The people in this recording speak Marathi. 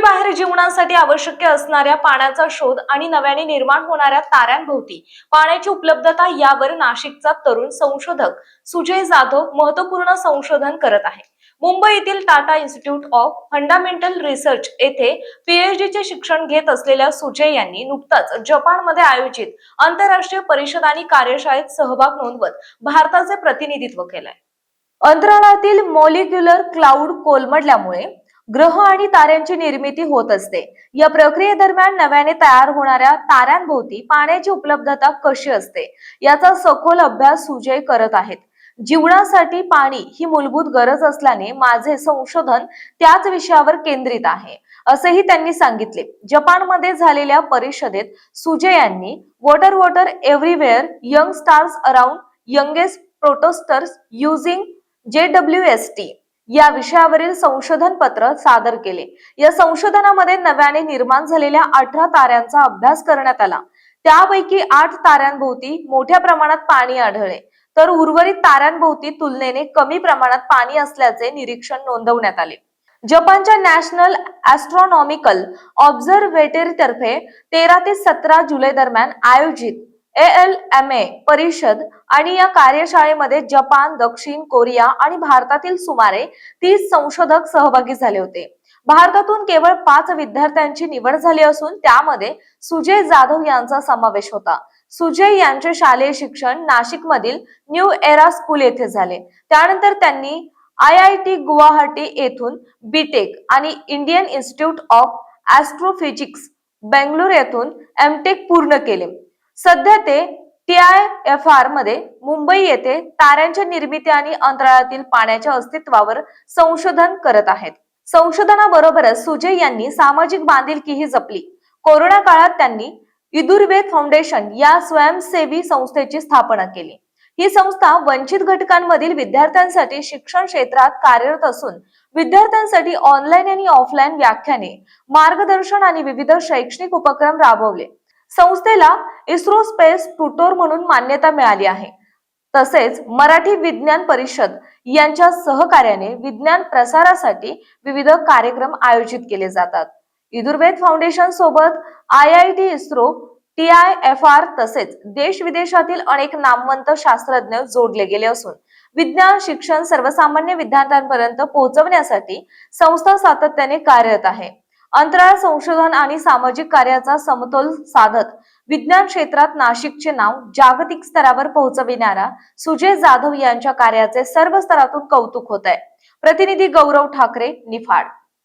पृथ्वीबाहेर जीवनासाठी आवश्यक असणाऱ्या पाण्याचा शोध आणि नव्याने निर्माण होणाऱ्या ताऱ्यांभोवती पाण्याची उपलब्धता यावर नाशिकचा तरुण संशोधक सुजय जाधव महत्त्वपूर्ण संशोधन करत आहे। मुंबई येथील Tata institute of fundamental research येथे पीएचडी चे शिक्षण घेत असलेल्या सुजय यांनी नुकताच जपानमध्ये आयोजित आंतरराष्ट्रीय परिषद आणि कार्यशाळेत सहभाग नोंदवत भारताचे प्रतिनिधित्व केले। अंतराळातील मॉलिक्युलर क्लाउड कोलमडल्यामुळे ग्रह आणि ताऱ्यांची निर्मिती होत असते। या प्रक्रियेदरम्यान नव्याने तयार होणाऱ्या ताऱ्यांभोवती पाण्याची उपलब्धता कशी असते याचा सखोल अभ्यास सुजय करत आहेत। जीवनासाठी पाणी ही मूलभूत गरज असल्याने माझे संशोधन त्याच विषयावर केंद्रित आहे, असेही त्यांनी सांगितले। जपानमध्ये झालेल्या परिषदेत सुजय यांनी water water everywhere young stars around youngest protostars using JWST या विषयावरील संशोधन पत्र सादर केले। या संशोधनामध्ये नव्याने निर्माण झालेल्या 18 ताऱ्यांचा अभ्यास करण्यात आला। त्यापैकी 8 ताऱ्यांभोवती मोठ्या प्रमाणात पाणी आढळले, तर उर्वरित ताऱ्यांभोवती तुलनेने कमी प्रमाणात पाणी असल्याचे निरीक्षण नोंदवण्यात आले। जपानच्या नॅशनल ॲस्ट्रॉनॉमिकल ऑब्झर्व्हेटरीतर्फे 13 ते 17 जुलै दरम्यान आयोजित ALMA परिषद आणि या कार्यशाळेमध्ये जपान, दक्षिण कोरिया आणि भारतातील सुमारे 30 संशोधक सहभागी झाले होते। भारतातून केवळ 5 विद्यार्थ्यांची निवड झाली असून त्यामध्ये सुजय जाधव यांचा समावेश होता। सुजय यांचे शालेय शिक्षण नाशिकमधील न्यू एरा स्कूल येथे झाले। त्यानंतर त्यांनी IIT गुवाहाटी येथून बीटेक आणि Indian institute of astrophysics Bengaluru येथून एमटेक पूर्ण केले। सध्या ते TIFR मध्ये मुंबई येथे ताऱ्यांच्या निर्मिती आणि अंतराळातील पाण्याच्या अस्तित्वावर संशोधन करत आहेत। संशोधनाबरोबरच सुजय यांनी सामाजिक बांधिलकीही जपली। कोरोना काळात त्यांनी इदुर्वेद फाउंडेशन या स्वयंसेवी संस्थेची स्थापना केली। ही संस्था वंचित घटकांमधील विद्यार्थ्यांसाठी शिक्षण क्षेत्रात कार्यरत असून विद्यार्थ्यांसाठी ऑनलाईन आणि ऑफलाईन व्याख्याने, मार्गदर्शन आणि विविध शैक्षणिक उपक्रम राबवले। संस्थेला इस्रो स्पेस ट्युटर म्हणून मान्यता मिळाली आहे। तसेच मराठी विज्ञान परिषद यांच्या सहकार्याने विज्ञान प्रसारासाठी विविध कार्यक्रम आयोजित केले जातात। इदुर्वेद फाउंडेशन सोबत IIT, इस्रो, TIFR तसेच देश विदेशातील अनेक नामवंत शास्त्रज्ञ जोडले गेले असून विज्ञान शिक्षण सर्वसामान्य विद्यार्थ्यांपर्यंत पोहोचवण्यासाठी संस्था सातत्याने कार्यरत आहे। अंतराळ संशोधन आणि सामाजिक कार्याचा समतोल साधत विज्ञान क्षेत्रात नाशिकचे नाव जागतिक स्तरावर पोहोचविणारा सुजय जाधव यांच्या कार्याचे सर्व स्तरातून कौतुक होत आहे। प्रतिनिधी गौरव ठाकरे, निफाड।